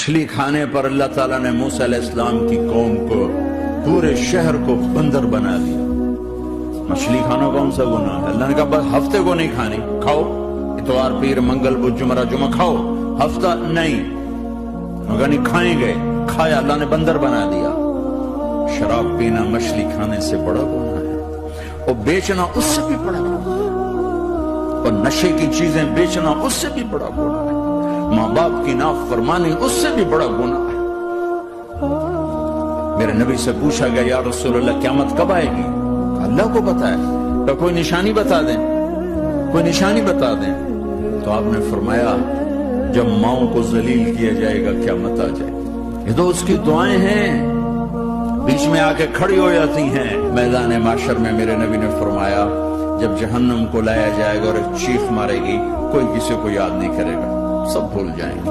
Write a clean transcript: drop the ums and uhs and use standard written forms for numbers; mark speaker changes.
Speaker 1: مچھلی کھانے پر اللہ تعالیٰ نے موسیٰ علیہ السلام کی قوم کو، پورے شہر کو بندر بنا دیا۔ مچھلی کھانا کون سا گناہ ہے؟ اللہ نے کہا بس ہفتے کو نہیں کھانی، کھاؤ اتوار پیر منگل بدھ جمعہ جمعہ کھاؤ، ہفتہ نہیں۔ مگر نہیں کھائیں گے، کھایا، اللہ نے بندر بنا دیا۔ شراب پینا مچھلی کھانے سے بڑا گناہ ہے، اور بیچنا اس سے بھی بڑا گناہ ہے، اور نشے کی چیزیں بیچنا اس سے بھی بڑا گناہ ہے، ماں باپ کی نافرمانی اس سے بھی بڑا گناہ ہے۔ میرے نبی سے پوچھا گیا یا رسول اللہ قیامت کب آئے گی؟ اللہ کو پتا ہے، تو کوئی نشانی بتا دیں، کوئی نشانی بتا دیں۔ تو آپ نے فرمایا جب ماؤں کو ذلیل کیا جائے گا قیامت آ جائے گی۔ یہ تو اس کی دعائیں ہیں، بیچ میں آ کے کھڑی ہو جاتی ہیں میدان معاشر میں۔ میرے نبی نے فرمایا جب جہنم کو لایا جائے گا اور ایک چیخ مارے گی، کوئی کسی کو یاد نہیں کرے گا، سب بھول جائیں گے۔